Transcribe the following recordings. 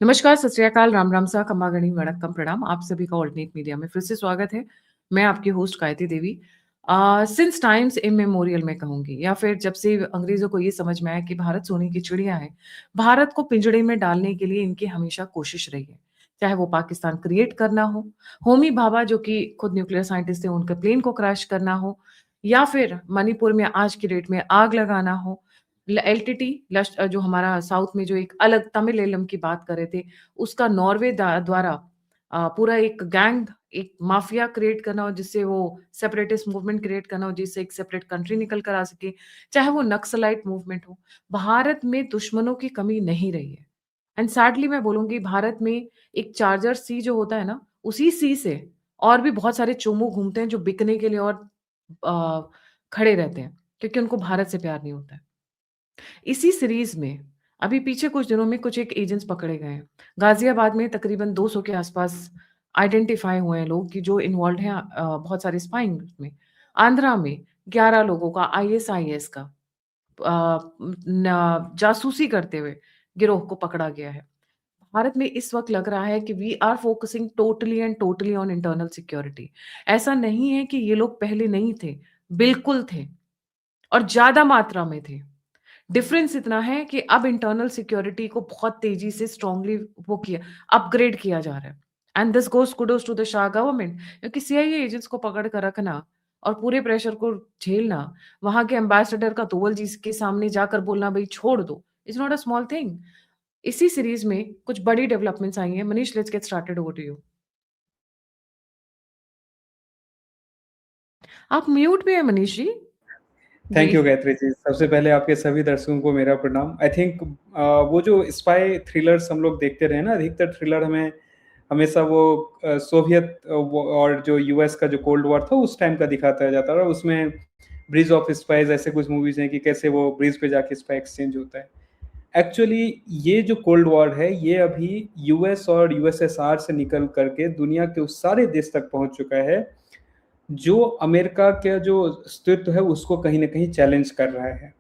नमस्कार, सत श्री अकाल, राम राम सा, खम्मा गणी वणक्कम प्रणाम। आप सभी का ऑल्टरनेट मीडिया में फिर से स्वागत है। मैं आपकी host Gayatri Devi. Since times immemorial मैं कहूँगी या फिर जब से अंग्रेज़ों को ये समझ में आया कि भारत सोने की चिड़िया है, भारत को पिंजड़े में डालने के लिए इनकी हमेशा कोशिश रही है। चाहे वो पाकिस्तान क्रिएट करना हो, होमी भाभा जो कि खुद न्यूक्लियर साइंटिस्ट थे, उनके प्लेन को क्रैश करना हो या फिर मणिपुर में आज की डेट में आग लगाना हो एलटीटी जो हमारा साउथ में जो एक अलग तमिल एलम की बात कर रहे थे, उसका नॉर्वे द्वारा पूरा एक गैंग, एक माफिया क्रिएट करना हो जिससे वो सेपरेटिस्ट मूवमेंट क्रिएट करना हो जिससे एक सेपरेट कंट्री निकल कर आ सके, चाहे वो नक्सलाइट मूवमेंट हो, भारत में दुश्मनों की कमी नहीं रही है। एंड सैडली मैं बोलूँगी भारत में एक चार्जर सी जो होता है ना, उसी सी से और भी बहुत सारे चोमू घूमते हैं जो बिकने के लिए और खड़े रहते हैं, क्योंकि उनको भारत से प्यार नहीं होता है। इसी सीरीज़ में अभी पीछे कुछ दिनों में कुछ एक एजेंट्स पकड़े गए हैं। गाज़ियाबाद में तकरीबन 200 के आसपास आइडेंटिफ़ाई हुए हैं लोग कि जो इन्वॉल्वड हैं बहुत सारे स्पाइंग में। आंध्रा में 11 लोगों का आईएसआईएस का जासूसी करते हुए गिरोह को पकड़ा गया है। भारत में इस वक़्त लग रहा है कि we are focusing totally and totally on internal security. ऐसा नहीं है कि ये लोग पहले नहीं थे, बिल्कुल थे और ज़्यादा मात्रा में थे। डिफरेंस इतना है कि अब इंटरनल सिक्योरिटी को बहुत तेजी से स्ट्रांगली वो किया अपग्रेड किया जा रहा है and this goes kudos to the Shah government क्योंकि सीआईए एजेंट्स को पकड़ कर रखना और पूरे प्रेशर को झेलना वहां के एम्बेसडर का तोवल जी के सामने जाकर बोलना भाई छोड़ दो it's not a small thing. इसी सीरीज में कुछ बड़ी डेवलपमेंट्स आई हैं। Manish, let's get started, over to you. आप म्यूट में है मनीष जी। जी। Thank you Gayatri ji. सबसे पहले आपके सभी दर्शकों को मेरा प्रणाम। आई थिंक वो जो स्पाई थ्रिलर्स हम लोग देखते रहे ना, अधिकतर थ्रिलर हमें हमेशा वो सोवियत और जो यूएस का जो कोल्ड वॉर था उस टाइम का दिखाता जाता है। उसमें ब्रिज ऑफ स्पाइज ऐसे कुछ मूवीज हैं कि कैसे वो ब्रिज पे जाके स्पाई एक्सचेंज होता है। एक्चुअली ये जो कोल्ड वॉर है ये अभी यूएस और यूएसएसआर से निकल करके दुनिया के उस सारे देश तक पहुंच चुका है जो अमेरिका का जो अस्तित्व है उसको कहीं ना कहीं चैलेंज कर रहा है।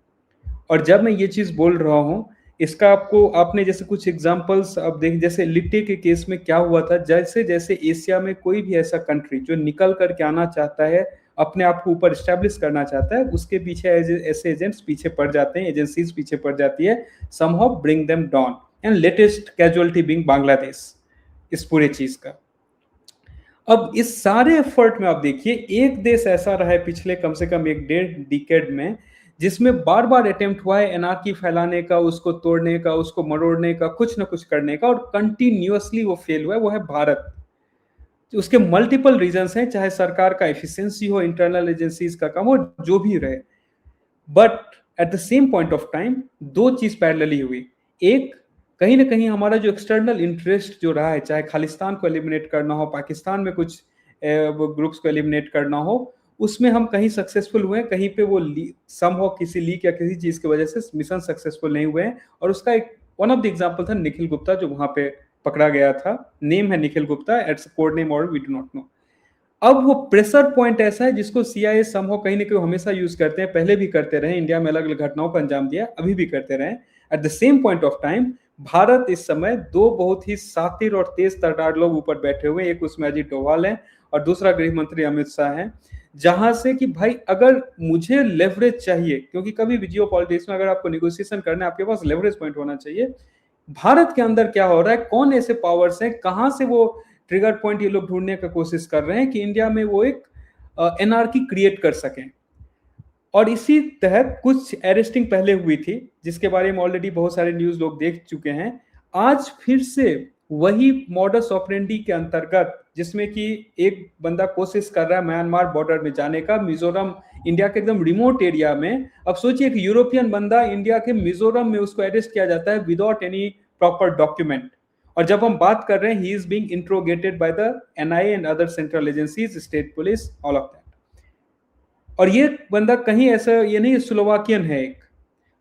और जब मैं ये चीज़ बोल रहा हूँ, इसका आपको आपने जैसे कुछ एग्जांपल्स अब देख, जैसे लिट्टे के केस में क्या हुआ था, जैसे जैसे एशिया में कोई भी ऐसा कंट्री जो निकल करके आना चाहता है, अपने आप को ऊपर स्टैब्लिश करना चाहता है, उसके पीछे ऐसे एजेंट्स पीछे पड़ जाते हैं, एजेंसीज पीछे पड़ जाती है, somehow bring them down. And latest casualty being Bangladesh इस पूरे चीज का। अब इस सारे एफर्ट में आप देखिए, एक देश ऐसा रहा है पिछले कम से कम एक डेढ़ डिकेड में जिसमें बार बार अटेम्प्ट हुआ है एनार्की फैलाने का, उसको तोड़ने का, उसको मरोड़ने का, कुछ ना कुछ करने का, और कंटिन्यूअसली वो फेल हुआ है, वो है भारत। उसके मल्टीपल रीजंस हैं, चाहे सरकार का एफिशिएंसी हो, इंटरनल एजेंसीज का काम हो, जो भी रहे। But at the same point of time दो चीज पैरेलली हुई। एक, कहीं ना कहीं हमारा जो एक्सटर्नल इंटरेस्ट जो रहा है, चाहे खालिस्तान को एलिमिनेट करना हो, पाकिस्तान में कुछ ग्रुप्स को एलिमिनेट करना हो, उसमें हम कहीं सक्सेसफुल हुए हैं, कहीं पे वो समहाउ किसी लीक या किसी चीज की वजह से मिशन सक्सेसफुल नहीं हुए हैं। और उसका एक वन ऑफ द एग्जांपल था निखिल गुप्ता, जो वहां पे पकड़ा गया था। नेम है निखिल गुप्ता, एट्स कोड नेम और वी डू नॉट नो। अब वो प्रेशर पॉइंट ऐसा है जिसको सीआईए समहाउ कहीं ना कहीं हमेशा यूज करते हैं, पहले भी करते रहे, इंडिया में अलग अलग घटनाओं को अंजाम दिया, अभी भी करते रहे। At the same point of time Bharat इस समय दो बहुत ही सातिर और तेज तर्रार लोग ऊपर बैठे हुए हैं, एक उसमें अजीत डोभाल है और दूसरा गृह मंत्री अमित शाह है। जहां से कि भाई अगर मुझे लेवरेज चाहिए, क्योंकि कभी भी जियो पॉलिटिक्स में अगर आपको निगोसिएशन करना है, आपके पास लेवरेज पॉइंट होना चाहिए। भारत के अंदर क्या हो रहा है, कौन ऐसे पावर्स हैं, कहां से वो ट्रिगर पॉइंट ये लोग ढूंढने का कोशिश कर रहे हैं कि इंडिया में वो एक एनआरकी क्रिएट कर सकें। और इसी तहत कुछ अरेस्टिंग पहले हुई थी जिसके बारे में ऑलरेडी बहुत सारे न्यूज लोग देख चुके हैं। आज फिर से वही मॉडस ऑपरेंडी के अंतर्गत, जिसमें कि एक बंदा कोशिश कर रहा है म्यांमार बॉर्डर में जाने का, मिजोरम, इंडिया के एकदम रिमोट एरिया में। अब सोचिए, एक यूरोपियन बंदा इंडिया के मिजोरम में उसको अरेस्ट किया जाता है विदाउट एनी प्रॉपर डॉक्यूमेंट। और जब हम बात कर रहे हैं, he is being interrogated by the NIA and other central agencies, state police, all of that. और ये बंदा कहीं ऐसा ये नहीं, स्लोवाकियन है एक।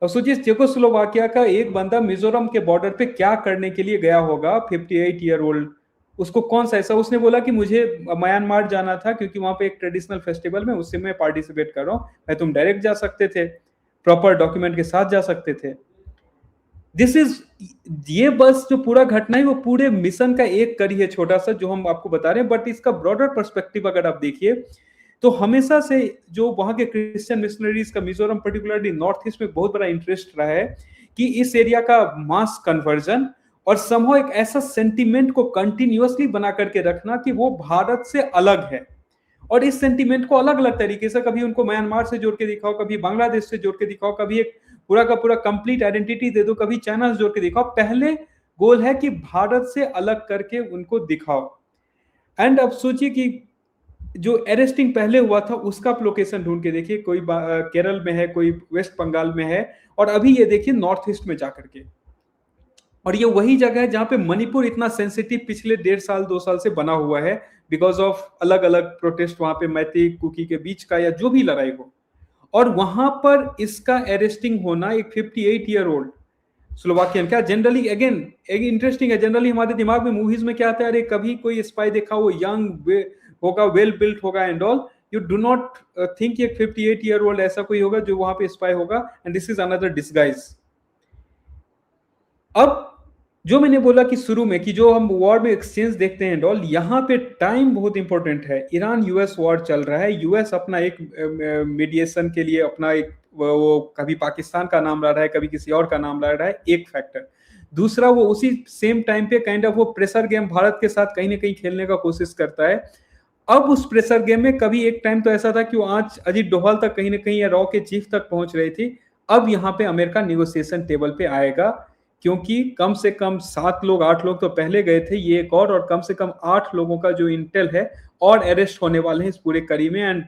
अब सोचिए, चेकोस्लोवाकिया का एक बंदा मिजोरम के बॉर्डर पे क्या करने के लिए गया होगा, 58 ईयर ओल्ड। उसको कौन सा ऐसा, उसने बोला कि मुझे म्यांमार जाना था क्योंकि वहां पे एक ट्रेडिशनल फेस्टिवल में उससे मैं पार्टिसिपेट कर रहा हूँ। मैं, तुम डायरेक्ट जा सकते थे, प्रॉपर डॉक्यूमेंट के साथ जा सकते थे। दिस इज ये बस जो पूरा घटना है वो पूरे मिशन का एक कड़ी है छोटा सा जो हम आपको बता रहे हैं, बट इसका ब्रॉडर पर्सपेक्टिव अगर आप देखिए तो हमेशा से जो वहां के क्रिश्चियन मिशनरीज का मिजोरम पर्टिकुलरली नॉर्थ ईस्ट में बहुत बड़ा इंटरेस्ट रहा है कि इस एरिया का मास कन्वर्जन और समहाउ एक ऐसा सेंटिमेंट को कंटिन्यूअसली बना करके रखना कि वो भारत से अलग है। और इस सेंटिमेंट को अलग अलग तरीके से कभी उनको म्यांमार से जोड़ के दिखाओ, कभी बांग्लादेश से जोड़ के दिखाओ, कभी एक पूरा का पूरा कंप्लीट आइडेंटिटी दे दो, कभी चाइना से जोड़ के दिखाओ। पहले गोल है कि भारत से अलग करके उनको दिखाओ। एंड अब सोचिए कि जो अरेस्टिंग पहले हुआ था उसका आप लोकेशन ढूंढ के देखिए, कोई केरल में है, कोई वेस्ट बंगाल में है, और अभी ये देखिए नॉर्थ ईस्ट में जाकर के। और ये वही जगह है जहां पे मणिपुर इतना सेंसिटिव पिछले 1.5 साल 2 साल से बना हुआ है बिकॉज ऑफ अलग अलग प्रोटेस्ट वहां पे मैती कुकी के बीच का या जो भी लड़ाई हो। और वहां पर इसका अरेस्टिंग होना एक 58 ईयर ओल्ड स्लोवाकियन, क्या जनरली अगेन एक इंटरेस्टिंग है, जनरली हमारे दिमाग में मूवीज में क्या आता है, अरे कभी कोई स्पाई देखा वो यंग होगा, वेल बिल्ट होगा and all, you do not think एक 58 ईयर ओल्ड ऐसा कोई होगा जो वहां पे स्पाई होगा, and this is another disguise. अब जो मैंने बोला कि शुरू में कि जो हम वॉर में एक्सचेंज देखते हैं डॉल, यहाँ पे टाइम बहुत इंपॉर्टेंट है। ईरान यूएस वॉर चल रहा है, यूएस अपना एक मीडिएशन के लिए अपना एक वो कभी पाकिस्तान का नाम ला रहा है, कभी किसी और का नाम ला रहा है, एक फैक्टर। दूसरा वो उसी सेम टाइम पे काइंड ऑफ वो प्रेशर गेम भारत के साथ कहीं ना कहीं खेलने का कोशिश करता है। अब उस प्रेशर गेम में कभी एक टाइम तो ऐसा था कि वो आज अजीत डोभाल तक कहीं ना कहीं रॉ के चीफ तक पहुंच रही थी। अब यहाँ पे अमेरिका निगोसिएशन टेबल पे आएगा, क्योंकि कम से कम 7 लोग 8 लोग तो पहले गए थे, ये एक और कम से कम 8 लोगों का जो इंटेल है और अरेस्ट होने वाले हैं इस पूरे कड़ी में। एंड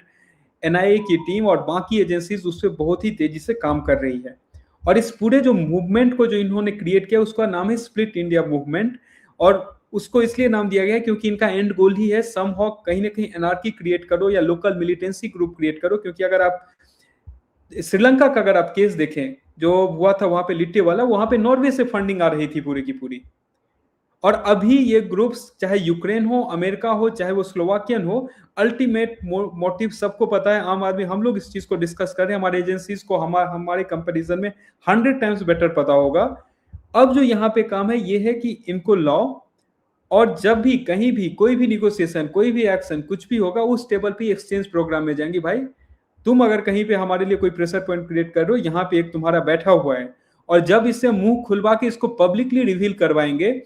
एनआईए की टीम और बाकी एजेंसीज उस पर बहुत ही तेजी से काम कर रही है। और इस पूरे जो मूवमेंट को जो इन्होंने क्रिएट किया उसका नाम है स्प्लिट इंडिया मूवमेंट। और उसको इसलिए नाम दिया गया है क्योंकि इनका एंड गोल ही है समहाउ कहीं ना कहीं एनार्की क्रिएट करो या लोकल मिलिटेंसी ग्रुप क्रिएट करो। क्योंकि अगर आप श्रीलंका का अगर आप केस देखें जो हुआ था वहां पे लिट्टे वाला, वहां पे नॉर्वे से फंडिंग आ रही थी पूरी की पूरी। और अभी ये ग्रुप्स चाहे यूक्रेन हो, अमेरिका हो, चाहे वो स्लोवाकियन हो, अल्टीमेट मोटिव सबको पता है। आम आदमी, हम लोग इस चीज को डिस्कस कर रहे हैं, हमारे एजेंसीज को हमारे कंपैरिजन में 100 टाइम्स बेटर पता होगा। अब जो यहाँ पे काम है ये है कि इनको लाओ, और जब भी कहीं भी कोई भी निगोसिएशन, कोई भी एक्शन, कुछ भी होगा, उस टेबल पे एक्सचेंज प्रोग्राम में जाएंगे। भाई तुम अगर कहीं पे हमारे लिए कोई प्रेशर पॉइंट क्रिएट कर रहे हो, यहाँ पे एक तुम्हारा बैठा हुआ है। और जब इससे मुंह खुलवा के इसको पब्लिकली रिवील करवाएंगे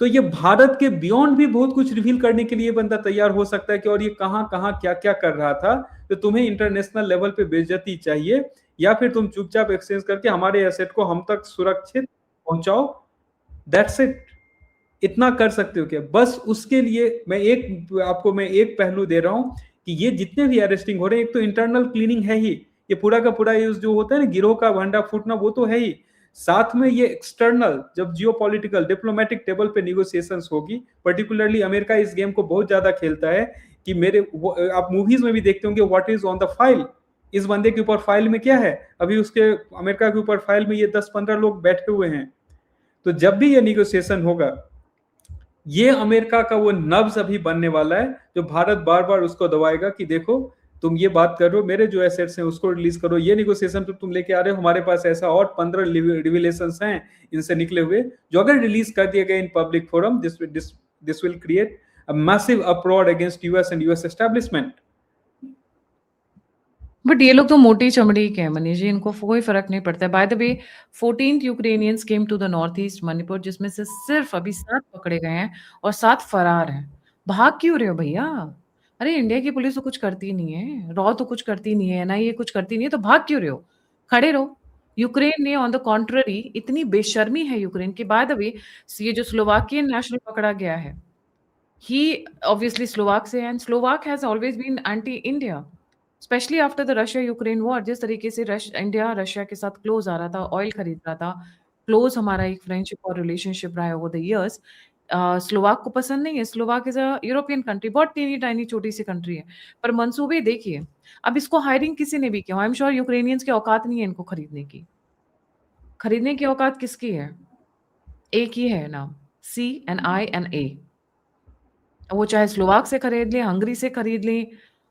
तो ये भारत के बियॉन्ड भी बहुत कुछ रिवील करने के लिए बंदा तैयार हो सकता है कि और ये कहां कहां क्या क्या कर रहा था। तो तुम्हें इंटरनेशनल लेवल पे बेइज्जती चाहिए, या फिर तुम चुपचाप एक्सचेंज करके हमारे एसेट को हम तक सुरक्षित पहुंचाओ, दैट्स इट। इतना कर सकते हो क्या? बस उसके लिए मैं एक पहलू दे रहा हूं कि ये जितने भी अरेस्टिंग हो रहे हैं, एक तो इंटरनल क्लीनिंग है ही, ये पूरा का पूरा ये जो होता है ना गिरोह का भंडा फूटना, वो तो है ही। साथ में ये एक्सटर्नल जब जियोपॉलिटिकल डिप्लोमेटिक टेबल पे निगोसिएशंस होगी, पर्टिकुलरली अमेरिका इस गेम को बहुत ज्यादा खेलता है कि आप मूवीज में भी देखते होंगे what is on the file, इस बंदे के ऊपर फाइल में क्या है। अभी उसके अमेरिका के ऊपर फाइल में ये 10-15 लोग बैठे हुए हैं। तो जब भी ये निगोसिएशन होगा, ये अमेरिका का वो नब्ज अभी बनने वाला है जो भारत बार बार उसको दबाएगा कि देखो तुम ये बात कर रहे हो, मेरे जो एसेट्स हैं उसको रिलीज करो, ये निगोसिएशन तो तुम लेके आ रहे हो, हमारे पास ऐसा और 15 रिविलेशंस हैं इनसे निकले हुए, जो अगर रिलीज कर दिए गए in public forum, this will create a massive uproar against US and US establishment. But ये लोग तो मोटी चमड़ी के हैं मनीष जी, इनको कोई फर्क नहीं पड़ता है। By the way 14 Ukrainians came to the north east Manipur, जिसमें से सिर्फ अभी 7 पकड़े गए हैं और 7 फरार हैं। भाग क्यों रहे हो भैया? अरे इंडिया की पुलिस तो कुछ करती नहीं है, रॉ तो कुछ करती नहीं है, एनआईए कुछ करती नहीं है, तो भाग क्यों रहे हो? खड़े रहो। यूक्रेन ने ऑन द कॉन्ट्ररी इतनी बेशर्मी है यूक्रेन की। बाय द वे ये जो स्लोवाकियन नेशनल पकड़ा गया है, he obviously Slovak से, and Slovak has always been anti-India, specially after the Russia Ukraine war. जिस तरीके से इंडिया रशिया के साथ क्लोज आ रहा था, ऑयल खरीद रहा था, क्लोज हमारा एक फ्रेंडशिप और रिलेशनशिप रहा है ओवर द इयर्स। स्लोवाक को पसंद नहीं है। Slovak is a European country, बहुत टीनी टाइनी छोटी सी कंट्री है, पर मंसूबे देखिए। अब इसको हायरिंग किसी ने भी किया, आई एम श्योर यूक्रेनियंस की औकात नहीं है इनको खरीदने की। खरीदने की औकात किसकी है? एक ही है नाम, CNINA। वो चाहे स्लोवाक से खरीद लें, हंगरी से खरीद लें,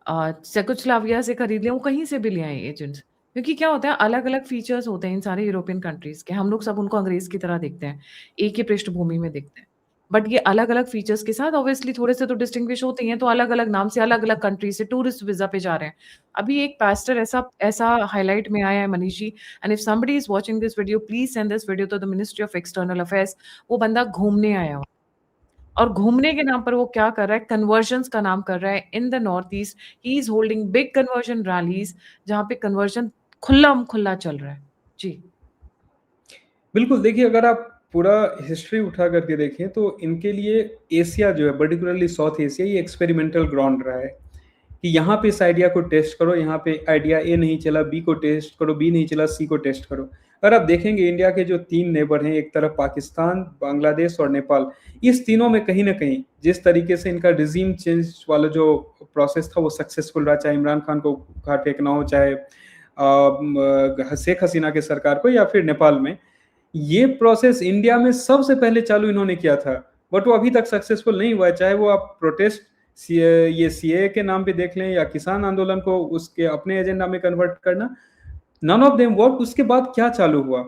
चेकोस्लोवाकिया से खरीद लें, वो कहीं से भी ले आए एजेंट्स। क्योंकि क्या होता है अलग-अलग फीचर्स होते हैं इन सारे यूरोपियन कंट्रीज़ के। हम लोग सब उनको अंग्रेज़ की तरह देखते हैं, एक ही पृष्ठभूमि में देखते हैं। बट ये अलग-अलग फीचर्स के साथ ऑब्वियसली थोड़े से तो डिस्टिंग्विश होते ही हैं, तो अलग-अलग नाम से अलग-अलग कंट्री से टूरिस्ट वीज़ा पे जा रहे हैं। अभी एक पास्टर ऐसा ऐसा हाइलाइट में आया है Manish ji, and if somebody is watching this video please send this video to the ministry of external affairs. वो बंदा घूमने आया हुआ और घूमने के नाम पर वो क्या कर रहा है, कन्वर्जन्स का नाम कर रहा है in the north east. He is holding big conversion rallies जहाँ पे कन्वर्जन खुल्लम-खुल्ला चल रहा है। जी। बिल्कुल, देखिए अगर आप पूरा हिस्ट्री उठा करके देखें तो इनके लिए एशिया जो है पर्टिकुलरली साउथ एशिया ये एक्सपेरिमेंटल ग्राउंड रहा है, कि यहाँ पे इस आइडिया को टेस्ट करो, यहाँ पे आइडिया ए नहीं चला बी को टेस्ट करो, बी नहीं चला सी को टेस्ट करो। अगर आप देखेंगे इंडिया के जो 3 नेबर हैं, एक तरफ पाकिस्तान, बांग्लादेश और नेपाल, इस तीनों में कहीं न कहीं जिस तरीके से इनका रिज़ीम चेंज वाला जो प्रोसेस था वो सक्सेसफुल रहा, चाहे इमरान खान को उखाड़ फेंकना हो, चाहे शेख हसीना की सरकार को या फिर नेपाल में। ये प्रोसेस इंडिया में सबसे पहले चालू इन्होंने किया था, बट वो अभी तक सक्सेसफुल नहीं हुआ है। चाहे वो आप प्रोटेस्ट ये सीएए के नाम पे देख लें या किसान आंदोलन को उसके अपने एजेंडा में कन्वर्ट करना, नन ऑफ देम वर्क। उसके बाद क्या चालू हुआ?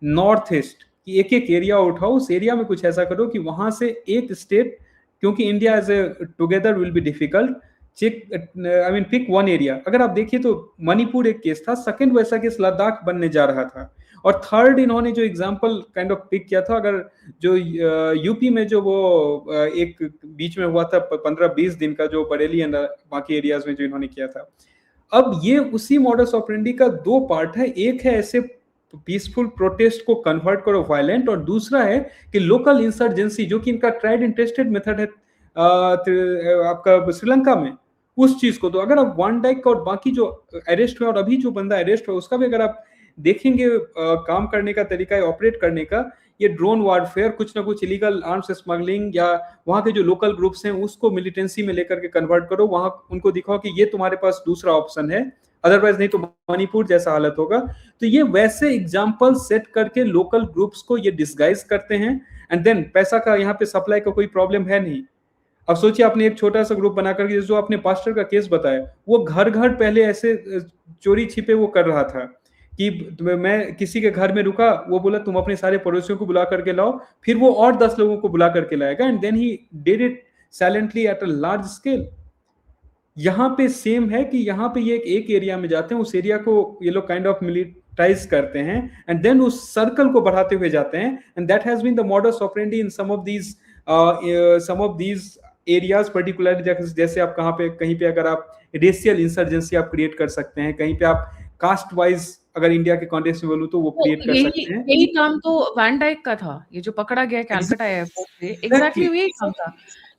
नॉर्थ ईस्ट की एक-एक एरिया उठाओ, उस एरिया में कुछ ऐसा करो कि वहां से एक स्टेट, क्योंकि India as a together will be difficult, check I mean pick one area. अगर आप देखिए तो मणिपुर एक केस था, सेकंड वैसा केस लद्दाख बनने जा रहा था, और थर्ड इन्होंने जो एग्जांपल काइंड ऑफ पिक किया था, अगर जो यूपी में जो वो एक बीच में हुआ था 15-20 दिन का, जो बरेली एंड बाकी एरियाज में जो इन्होंने किया था। अब ये उसी मॉडस ऑपरेंडी का दो पार्ट है, एक है ऐसे पीसफुल प्रोटेस्ट को कन्वर्ट करो वायलेंट, और दूसरा है कि लोकल इंसर्जेंसी, जो कि इनका ट्राइड एंड टेस्टेड मेथड है आपका श्रीलंका में, उस चीज को। तो अगर आप वन डाइक और बाकी जो अरेस्ट हुए और अभी जो बंदा अरेस्ट हुआ उसका भी अगर आप देखेंगे काम करने का तरीका है, ऑपरेट करने का, ये ड्रोन वारफेयर, कुछ ना कुछ इलीगल आर्म्स स्मगलिंग, या वहां के जो लोकल ग्रुप्स हैं उसको मिलिटेंसी में लेकर के कन्वर्ट करो, वहां उनको दिखाओ कि ये तुम्हारे पास दूसरा ऑप्शन है, अदरवाइज नहीं तो मणिपुर जैसा हालत होगा। तो ये वैसे एग्जाम्पल सेट करके लोकल ग्रुप्स को ये डिस्गाइज करते हैं, एंड देन पैसा का यहाँ पे सप्लाई का कोई प्रॉब्लम है नहीं। अब सोचिए आपने एक छोटा सा ग्रुप बना करके, जो आपने पास्टर का केस बताया, वो घर घर पहले ऐसे चोरी छिपे वो कर रहा था कि मैं किसी के घर में रुका, वो बोला तुम अपने सारे पड़ोसियों को बुला करके लाओ, फिर वो और 10 लोगों को बुला करके लाएगा, and then he did it silently at a large scale. यहाँ पे सेम है कि यहाँ पे ये एक एरिया में जाते हैं, उस एरिया को ये लोग काइंड ऑफ मिलिटाइज करते हैं, एंड देन उस सर्कल को बढ़ाते हुए जाते हैं, and that has been the modus operandi in some of these areas particularly. जैसे आप कहाँ पे कहीं पे अगर आप रेशियल इंसर्जेंसी आप क्रिएट कर सकते हैं, कहीं पे आप कास्ट वाइज अगर इंडिया के कॉन्टेक्स्ट में बोलूं तो वो तो क्रिएट कर यही सकते हैं। यही काम तो वैन डाइक का था, ये जो पकड़ा गया कलकत्ता एयरपोर्ट पे, एग्ज़ैक्टली एग्जैक्टली। यही काम था।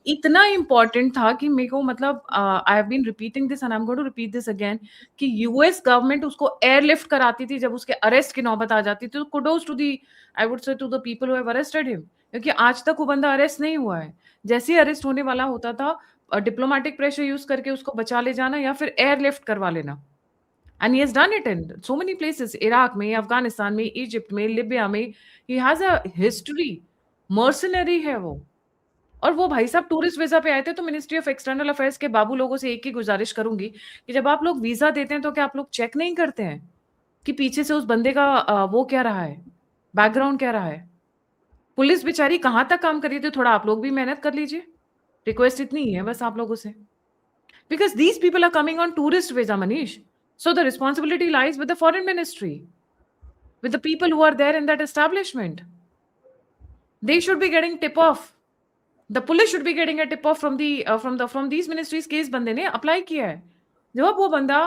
इतना इम्पोर्टेंट था कि मेरे को मतलब I have been repeating this and I am going to repeat this again, कि यूएस गवर्नमेंट उसको एयरलिफ्ट कराती थी जब उसके अरेस्ट की नौबत आ जाती थी। तो kudos to the, I would say to the people who have arrested him, क्योंकि आज तक वो बंदा अरेस्ट नहीं हुआ है। जैसे ही अरेस्ट होने वाला होता था, डिप्लोमैटिक प्रेशर यूज़ करके उसको बचा ले जाना या फिर एयरलिफ्ट करवा लेना। And he has done it in so many places, Iraq में, अफगानिस्तान में, इजिप्ट में, लिबिया में। He has a history, mercenary है वो। और वो भाई साहब टूरिस्ट वीजा पे आए थे। तो मिनिस्ट्री ऑफ एक्सटर्नल अफेयर्स के बाबू लोगों से एक ही गुजारिश करूंगी कि जब आप लोग वीजा देते हैं तो क्या आप लोग चेक नहीं करते हैं कि पीछे से उस बंदे का वो क्या रहा है, बैकग्राउंड क्या रहा है। पुलिस बेचारी कहाँ तक काम कर रही थी, थोड़ा आप लोग भी मेहनत कर लीजिए। रिक्वेस्ट इतनी ही है बस आप लोगों से, because these people are coming on tourist visa, Manish. So the responsibility lies with the foreign ministry, with the people who are there in that establishment. They should be getting tip off. The police should be getting a tip off from these ministries. Case बंदे ने apply किया है। जब वो बंदा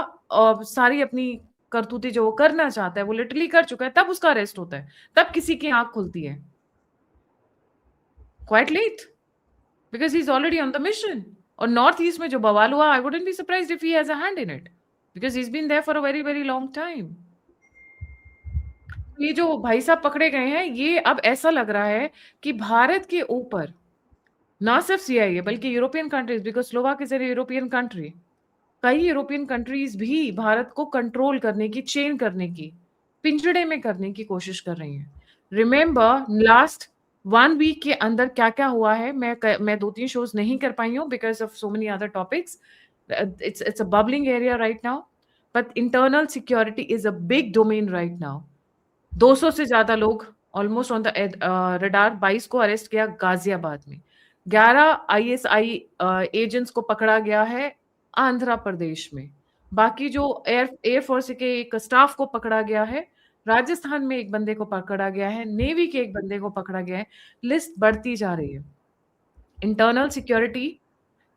सारी अपनी करतूती जो वो करना चाहता है वो लिटरली कर चुका है, तब उसका अरेस्ट होता है, तब किसी की आंख खुलती है। Quite late, because he's already on the mission. और नॉर्थ ईस्ट में जो बवाल हुआ, I wouldn't be surprised if he has a hand in it, because he's been there for a very very long time. ये जो भाई साहब पकड़े गए हैं, ये अब ऐसा लग रहा है कि भारत के ऊपर ना सिर्फ सीआईए बल्कि European countries, because Slovak is a European country, कई यूरोपियन कंट्रीज भी भारत को कंट्रोल करने की, चेन करने की, पिंजड़े में करने की कोशिश कर रही हैं। रिमेंबर लास्ट 1 वीक के अंदर क्या क्या हुआ है। मैं 2-3 शोज नहीं कर पाई हूँ because of so many other topics. It's a bubbling area right now. but internal security is a big domain right now. 200 से ज्यादा लोग ऑलमोस्ट ऑन द रडार, 22 को अरेस्ट किया गाजियाबाद में, 11 आईएसआई एजेंट्स को पकड़ा गया है आंध्र प्रदेश में, बाकी जो एयरफोर्स के एक स्टाफ को पकड़ा गया है, राजस्थान में एक बंदे को पकड़ा गया है, नेवी के एक बंदे को पकड़ा गया है, लिस्ट बढ़ती जा रही है। इंटरनल सिक्योरिटी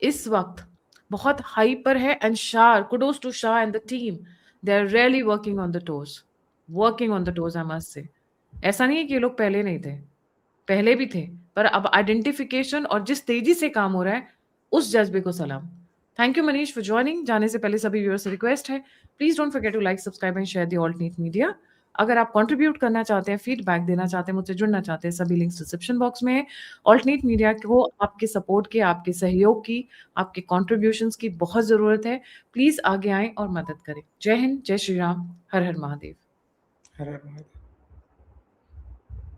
इस वक्त बहुत हाई पर है, and Shah, kudos to Shah and the team, they are really working on the toes, I must say. ऐसा नहीं है कि ये लोग पहले नहीं थे, पहले भी थे, पर अब आइडेंटिफिकेशन और जिस तेजी से काम हो रहा है, उस जज्बे को सलाम। Thank you Manish for joining. जाने से पहले सभी व्यूअर्स से रिक्वेस्ट है, please don't forget to like, subscribe and share the alternate media. अगर आप कंट्रीब्यूट करना चाहते हैं, फीडबैक देना चाहते हैं, मुझसे जुड़ना चाहते हैं, सभी लिंक्स डिस्क्रिप्शन बॉक्स में है। ऑल्टरनेट मीडिया को आपके सपोर्ट की, आपके सहयोग की, आपके कॉन्ट्रीब्यूशंस की बहुत जरूरत है। प्लीज आगे आएं और मदद करें। जय हिंद, जय श्री राम, हर हर महादेव। हर हर महादेव।